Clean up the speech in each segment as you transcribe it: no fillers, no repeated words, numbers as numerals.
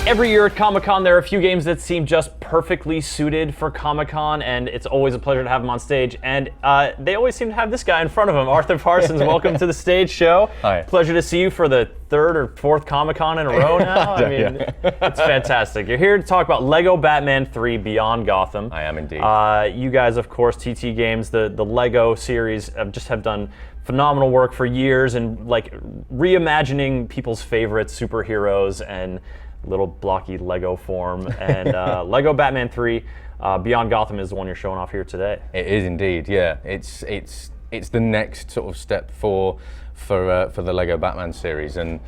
Every year at Comic-Con, there are a few games that seem just perfectly suited for Comic-Con, and it's always a pleasure to have them on stage. And they always seem to have this guy in front of them, Arthur Parsons. Welcome to the stage show. Hi. Pleasure to see you for the third or fourth Comic-Con in a row now. I mean, it's fantastic. You're here to talk about Lego Batman 3 Beyond Gotham. I am indeed. You guys, of course, TT Games, the Lego series, have done phenomenal work for years, and like reimagining people's favorite superheroes and little blocky Lego form. And Lego Batman 3 Beyond Gotham is the one you're showing off here today. It is indeed, yeah. It's the next sort of step for the Lego Batman series, and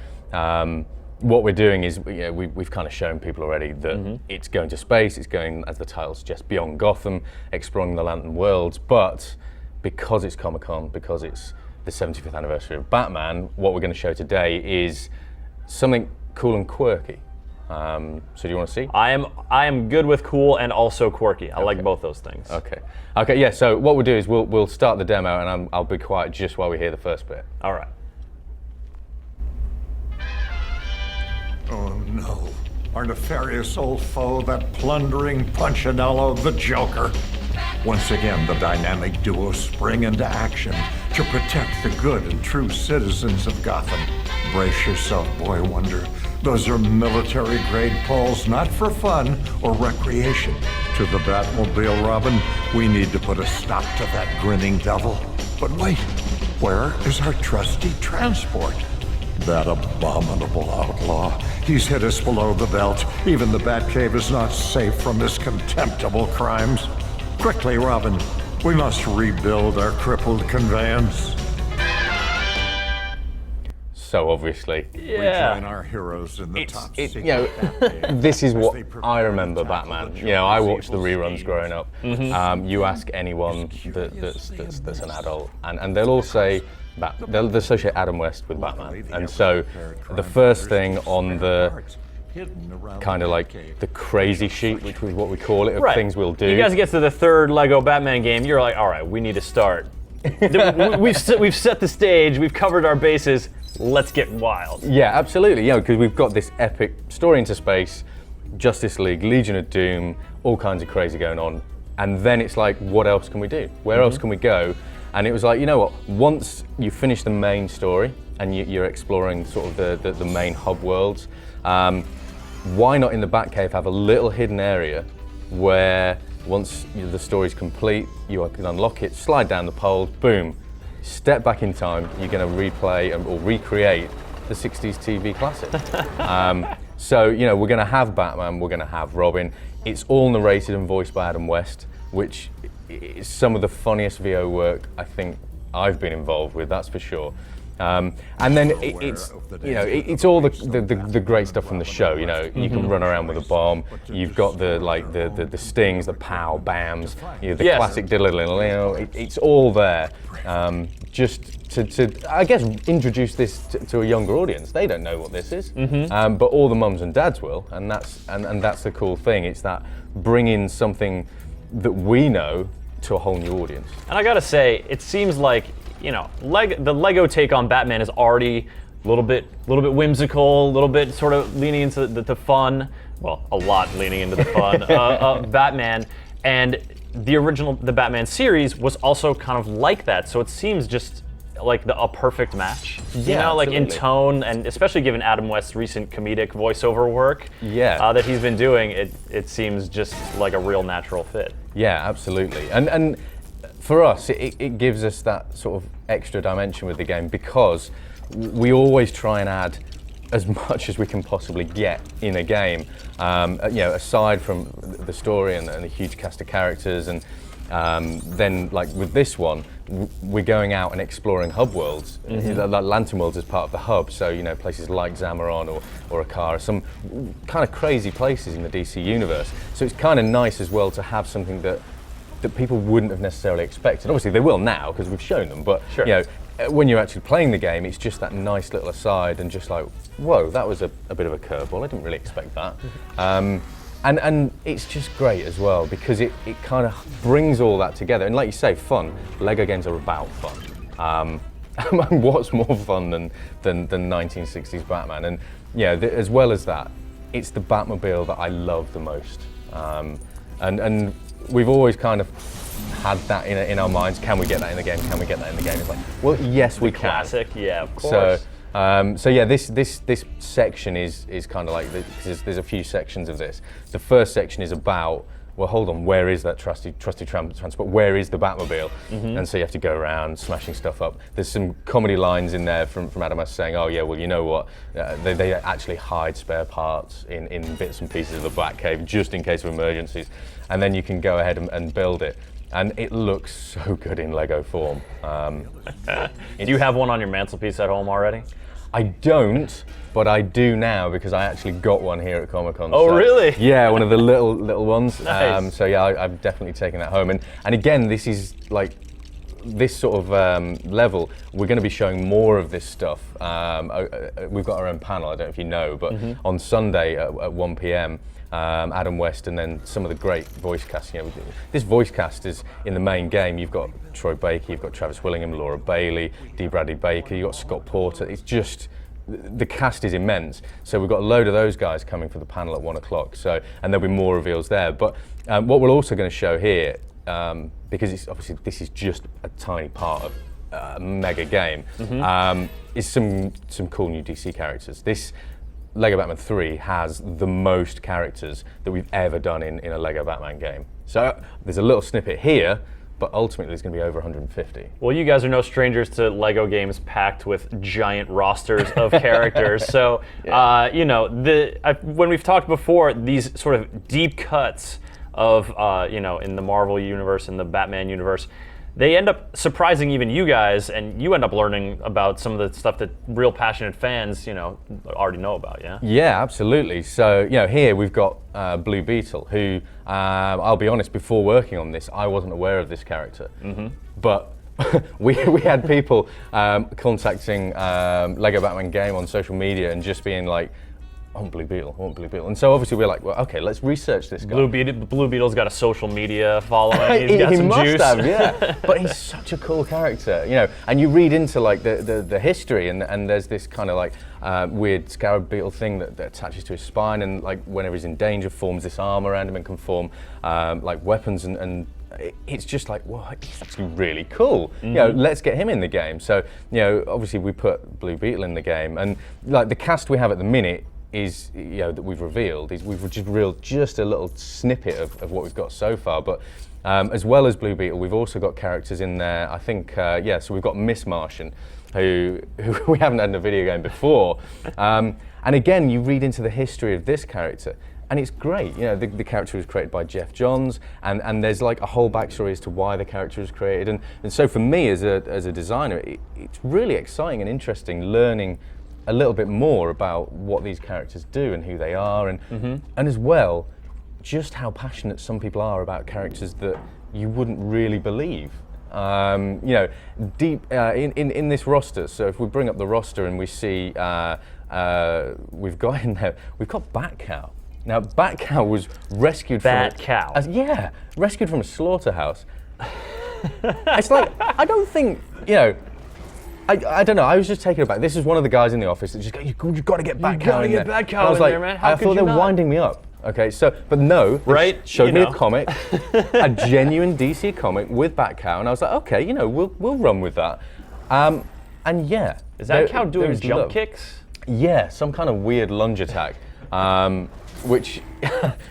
what we're doing is we've kind of shown people already that it's going to space. It's going, as the title suggests, beyond Gotham, exploring the Lantern worlds. But because it's Comic-Con, because it's the 75th anniversary of Batman, what we're going to show today is something cool and quirky. So do you want to see? I am good with cool and also quirky. I like both those things. Okay. Yeah. So what we'll do is we'll start the demo, and I'll be quiet just while we hear the first bit. All right. Oh no! Our nefarious old foe, that plundering Punchinello, the Joker. Once again, the dynamic duo spring into action to protect the good and true citizens of Gotham. Brace yourself, Boy Wonder. Those are military-grade poles, not for fun or recreation. To the Batmobile, Robin, we need to put a stop to that grinning devil. But wait, where is our trusty transport? That abominable outlaw. He's hit us below the belt. Even the Batcave is not safe from his contemptible crimes. Quickly, Robin, we must rebuild our crippled conveyance. So obviously, Rejoin our heroes in the top secret Batcave. this is what I remember Batman. I watched the reruns growing up. You ask anyone that's an adult, and they'll all say they'll associate Adam West with Batman. And so the first thing on the kind of like the crazy sheet, which was what we call it, of things we'll do. You guys get to the third Lego Batman game, you're like, all right, we need to start. We've set the stage, we've covered our bases. Let's get wild. Yeah, absolutely. Because we've got this epic story into space, Justice League, Legion of Doom, all kinds of crazy going on. And then it's like, what else can we do? Where else can we go? And it was like, you know what? Once you finish the main story and you're exploring sort of the main hub worlds, why not in the Batcave have a little hidden area where once the story's complete, you can unlock it, slide down the poles, boom. Step back in time, you're going to replay or recreate the 60s TV classic. So, we're going to have Batman, we're going to have Robin. It's all narrated and voiced by Adam West, which is some of the funniest VO work I think I've been involved with, that's for sure. And then it's all the great stuff from the show. You can run around with a bomb. You've got the stings, the pow bams, the classic diddle. It's all there. Just to I guess introduce this to a younger audience. They don't know what this is, but all the mums and dads will, and that's the cool thing. It's that bringing something that we know to a whole new audience. And I gotta say, it seems like the Lego take on Batman is already a little bit whimsical, a little bit sort of leaning into the fun. Well, a lot leaning into the fun of Batman. And the Batman series was also kind of like that. So it seems just like a perfect match. In tone, and especially given Adam West's recent comedic voiceover work that he's been doing, it seems just like a real natural fit. Yeah, absolutely. And for us, it gives us that sort of extra dimension with the game, because we always try and add as much as we can possibly get in a game. Aside from the story and the huge cast of characters, and then like with this one, we're going out and exploring hub worlds. Like Lantern worlds is part of the hub, so places like Zamaron or Akara, some kind of crazy places in the DC universe. So it's kind of nice as well to have something that people wouldn't have necessarily expected. Obviously they will now because we've shown them, but when you're actually playing the game, it's just that nice little aside and just like, whoa, that was a bit of a curveball. I didn't really expect that. And it's just great as well, because it kind of brings all that together. And like you say, fun. Lego games are about fun. What's more fun than 1960s Batman? And as well as that, it's the Batmobile that I love the most. And we've always kind of had that in our minds. Can we get that in the game? Can we get that in the game? It's like, well, yes, we can. Classic, yeah, of course. So yeah, this section is kind of like there's a few sections of this. The first section is about, well, hold on, where is that trusty transport? Where is the Batmobile? And so you have to go around smashing stuff up. There's some comedy lines in there from Adamas saying, oh yeah, well, you know what? They actually hide spare parts in bits and pieces of the Batcave just in case of emergencies. And then you can go ahead and build it. And it looks so good in Lego form. Do you have one on your mantelpiece at home already? I don't, but I do now because I actually got one here at Comic-Con. Oh, so, really? Yeah, one of the little ones. Nice. So yeah, I've definitely taken that home. And again, this is like this sort of level. We're going to be showing more of this stuff. We've got our own panel. I don't know if you know, but on Sunday at 1 p.m. Adam West and then some of the great voice cast. You know, this voice cast is in the main game. You've got Troy Baker, you've got Travis Willingham, Laura Bailey, D. Bradley Baker, you've got Scott Porter. It's just, the cast is immense. So we've got a load of those guys coming for the panel at 1 o'clock. So, and there'll be more reveals there. But what we're also going to show here, because it's obviously this is just a tiny part of a mega game, is some cool new DC characters. This Lego Batman 3 has the most characters that we've ever done in a Lego Batman game. So there's a little snippet here, but ultimately there's going to be over 150. Well, you guys are no strangers to Lego games packed with giant rosters of characters. So, you know, when we've talked before, these sort of deep cuts of, you know, in the Marvel universe, in the Batman universe, they end up surprising even you guys, and you end up learning about some of the stuff that real passionate fans, you know, already know about, yeah? Yeah, absolutely. So, you know, here we've got Blue Beetle, who, I'll be honest, before working on this, I wasn't aware of this character. But we had people contacting Lego Batman Game on social media and just being like, I want Blue Beetle, I want Blue Beetle. And so obviously we're like, well, okay, let's research this guy. Blue Beetle's got a social media following, he's got he some must juice. Have, yeah. But he's such a cool character, you know, and you read into like the history and there's this kind of like weird scarab beetle thing that attaches to his spine, and like whenever he's in danger forms this arm around him and can form like weapons, and it's just like, well, he's actually really cool. You know, let's get him in the game. So, you know, obviously we put Blue Beetle in the game, and like the cast we have at the minute is, you know, that we've revealed, we've just revealed just a little snippet of what we've got so far. But as well as Blue Beetle, we've also got characters in there. I think, yeah, so we've got Miss Martian, who we haven't had in a video game before. And again, you read into the history of this character, and it's great. You know, the character was created by Jeff Johns, and there's like a whole backstory as to why the character was created. And so for me as a designer, it's really exciting and interesting learning a little bit more about what these characters do and who they are, and as well, just how passionate some people are about characters that you wouldn't really believe. You know, deep in this roster. So if we bring up the roster and we see we've got in there, we've got Batcow. Now, Batcow was rescued rescued from a slaughterhouse. It's like, I don't think, you know, I don't know, I was just taken aback. This is one of the guys in the office that just go, you've got to get Batcow in there. Batcow in there, man. I thought they were winding me up. Okay, so, but no, they showed me a comic, a genuine DC comic with Batcow, and I was like, okay, you know, we'll run with that. And yeah. Is that cow doing jump kicks? Yeah, some kind of weird lunge attack, which,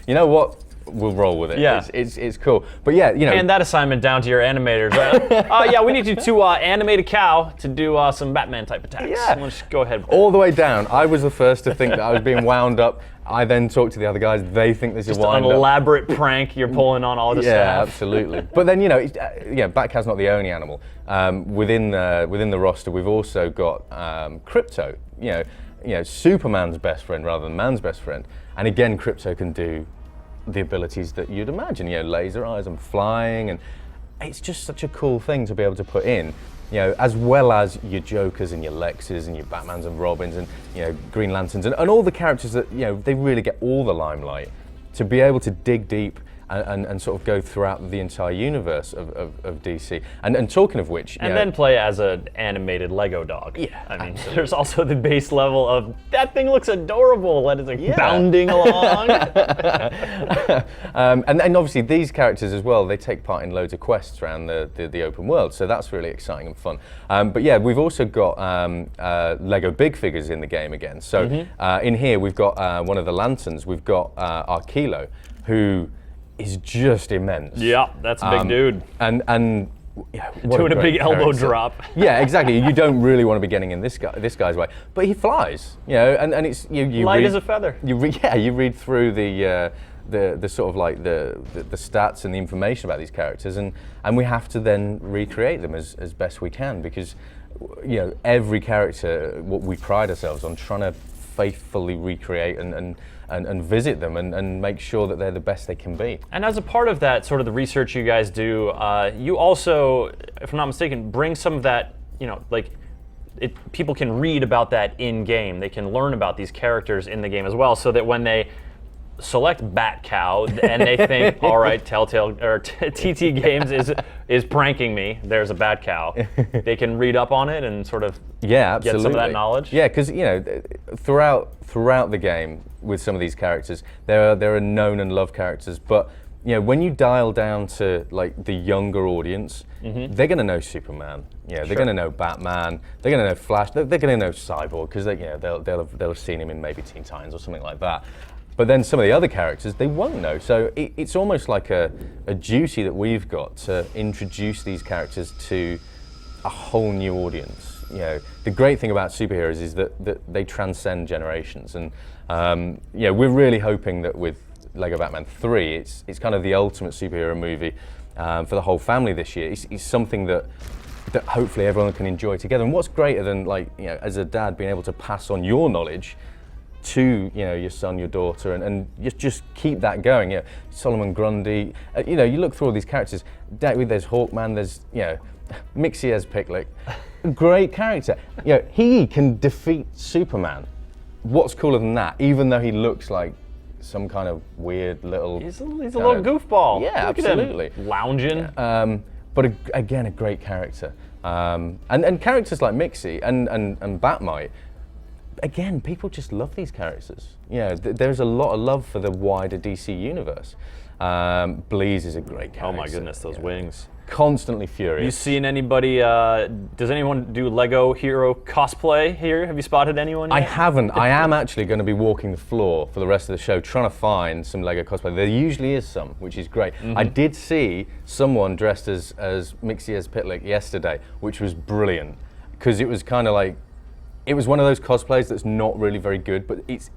you know what? We'll roll with it. Yeah. It's cool. But yeah, you know. And that assignment down to your animators, right? Yeah, we need you to animate a cow to do some Batman type attacks. Yeah. Let's go ahead. All the way down. I was the first to think that I was being wound up. I then talked to the other guys. They think this is wind up. An elaborate prank you're pulling on all the staff. Yeah, absolutely. But then, you know, Batcow's not the only animal. Within the roster, we've also got Crypto. You know, Superman's best friend rather than man's best friend. And again, Crypto can do the abilities that you'd imagine, you know, laser eyes and flying, and it's just such a cool thing to be able to put in, you know, as well as your Jokers and your Lexes and your Batmans and Robins and, you know, Green Lanterns and all the characters that, you know, they really get all the limelight. To be able to dig deep and sort of go throughout the entire universe of DC. And talking of which, and then play as an animated Lego dog. Yeah, I mean, there's also the base level of that thing looks adorable and it's like bounding along. And obviously these characters as well, they take part in loads of quests around the open world, so that's really exciting and fun. But yeah, we've also got Lego big figures in the game again. So in here we've got one of the lanterns. We've got our Kilo, who is just immense. Yeah, that's a big dude. And yeah, doing a big elbow drop. Yeah, exactly. You don't really want to be getting in this guy's way, but he flies. You know, and it's you light read, as a feather. You read through the sort of like the stats and the information about these characters, and we have to then recreate them as best we can, because every character, what we pride ourselves on trying to faithfully recreate and visit them and make sure that they're the best they can be. And as a part of that, sort of the research you guys do, you also, if I'm not mistaken, bring some of that, people can read about that in game. They can learn about these characters in the game as well, so that when they select Bat Cow and they think, all right, Telltale or TT Games is pranking me. There's a Bat Cow. They can read up on it and sort of get some of that knowledge. Yeah, because throughout the game with some of these characters, there are known and loved characters, but when you dial down to like the younger audience, they're going to know Superman. They're going to know Batman. They're going to know Flash. They're going to know Cyborg because they'll have seen him in maybe Teen Titans or something like that. But then some of the other characters, they won't know. So it's almost like a duty that we've got to introduce these characters to a whole new audience. The great thing about superheroes is that they transcend generations. And we're really hoping that with Lego Batman 3, it's kind of the ultimate superhero movie for the whole family this year. It's something that hopefully everyone can enjoy together. And what's greater than as a dad being able to pass on your knowledge to your son, your daughter, and just keep that going. Solomon Grundy, you look through all these characters. There's Hawkman, there's Mixiez Picklick, great character. He can defeat Superman. What's cooler than that? Even though he looks like some kind of weird little. He's a little goofball. Yeah, look absolutely. At him, lounging. But again, a great character. And characters like Mixie and Batmite. Again, people just love these characters. There's a lot of love for the wider DC universe. Bleez is a great character. Oh my goodness, those wings. Constantly furious. You seen anybody, does anyone do Lego hero cosplay here? Have you spotted anyone yet? I haven't. I am actually going to be walking the floor for the rest of the show trying to find some Lego cosplay. There usually is some, which is great. I did see someone dressed as Mixiez Pitlick yesterday, which was brilliant, because it was kind of like, it was one of those cosplays that's not really very good, but it's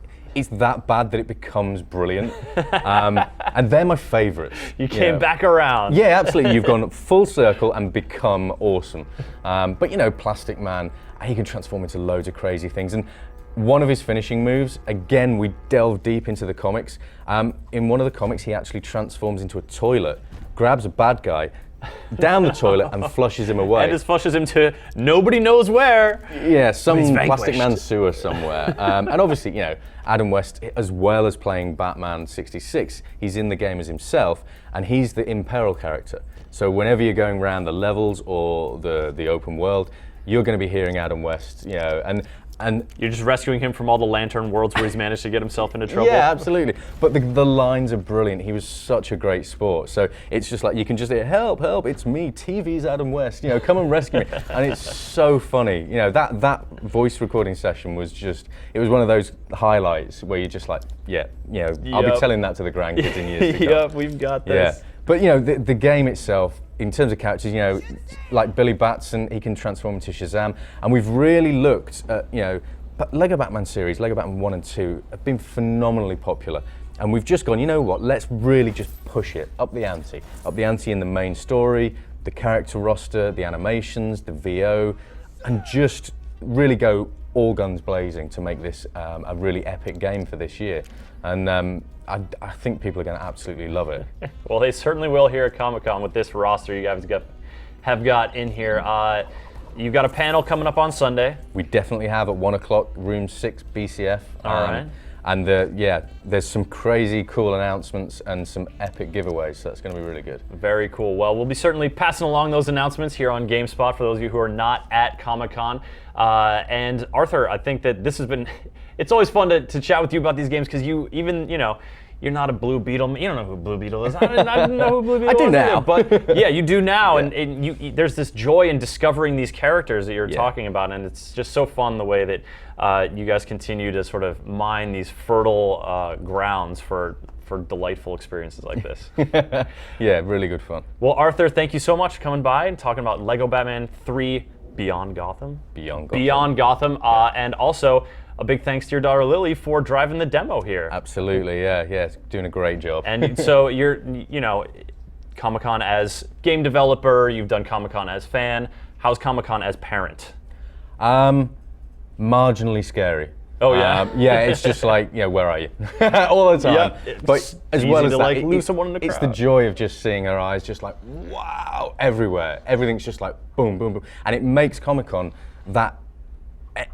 that bad that it becomes brilliant. And they're my favorites. You came back around. Yeah, absolutely. You've gone full circle and become awesome. But Plastic Man, he can transform into loads of crazy things. And one of his finishing moves, again, we delve deep into the comics. In one of the comics, he actually transforms into a toilet, grabs a bad guy, down the toilet and flushes him away. And just flushes him to nobody knows where. Yeah, some Plastic Man sewer somewhere. And obviously, Adam West, as well as playing Batman 66, he's in the game as himself, and he's the Imperil character. So whenever you're going around the levels or the open world, you're going to be hearing Adam West, and you're just rescuing him from all the Lantern worlds where he's managed to get himself into trouble. Yeah, absolutely. But the lines are brilliant. He was such a great sport. So it's just like, you can just hear, help, it's me, TV's Adam West, come and rescue me. And it's so funny. That voice recording session was just, it was one of those highlights where you're just like, I'll be telling that to the grandkids in years to come. Yep, we've got this. Yeah. But the game itself, in terms of characters, like Billy Batson, he can transform into Shazam, and we've really looked at, Lego Batman series, Lego Batman 1 and 2 have been phenomenally popular, and we've just gone, you know what, let's really just push it, up the ante in the main story, the character roster, the animations, the VO, and just really go all guns blazing to make this a really epic game for this year. And I think people are going to absolutely love it. Well, they certainly will here at Comic-Con with this roster you guys have got in here. You've got a panel coming up on Sunday. We definitely have at 1 o'clock, room 6 BCF. All right. And there's some crazy cool announcements and some epic giveaways, so that's going to be really good. Very cool. Well, we'll be certainly passing along those announcements here on GameSpot for those of you who are not at Comic-Con. And Arthur, I think that this has been, it's always fun to chat with you about these games because you're not a Blue Beetle. You don't know who Blue Beetle is. I didn't know who Blue Beetle I do was now. Either, but yeah, you do now. And there's this joy in discovering these characters that you're talking about. And it's just so fun the way that you guys continue to sort of mine these fertile grounds for delightful experiences like this. Yeah, really good fun. Well, Arthur, thank you so much for coming by and talking about Lego Batman 3 Beyond Gotham. Beyond Gotham. And also, a big thanks to your daughter Lily for driving the demo here. Absolutely, yeah, it's doing a great job. And so you're, Comic-Con as game developer, you've done Comic-Con as fan. How's Comic-Con as parent? Marginally scary. Oh yeah. Yeah, it's just like, where are you? All the time. Yeah, but as easy well as to that, lose someone in the it's the crowd. joy of just seeing her eyes just like, wow, everywhere. Everything's just like boom, boom, boom. And it makes Comic-Con that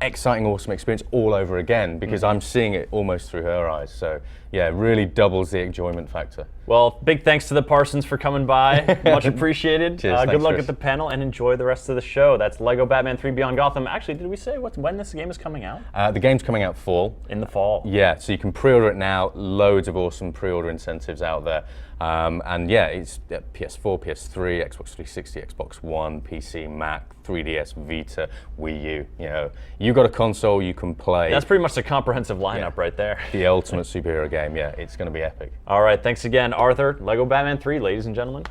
exciting, awesome experience all over again because I'm seeing it almost through her eyes. So yeah, it really doubles the enjoyment factor. Well, big thanks to the Parsons for coming by. Much appreciated. Cheers, good thanks, luck Chris. at the panel and enjoy the rest of the show. That's Lego Batman 3 Beyond Gotham. Actually, did we say when this game is coming out? The game's coming out fall. In the fall. Yeah, so you can pre-order it now. Loads of awesome pre-order incentives out there. And yeah, it's PS4, PS3, Xbox 360, Xbox One, PC, Mac, 3DS, Vita, Wii U. You got a console, you can play. That's pretty much the comprehensive lineup right there. The ultimate superhero game. Yeah, it's going to be epic. All right, thanks again, Arthur. Lego Batman 3, ladies and gentlemen.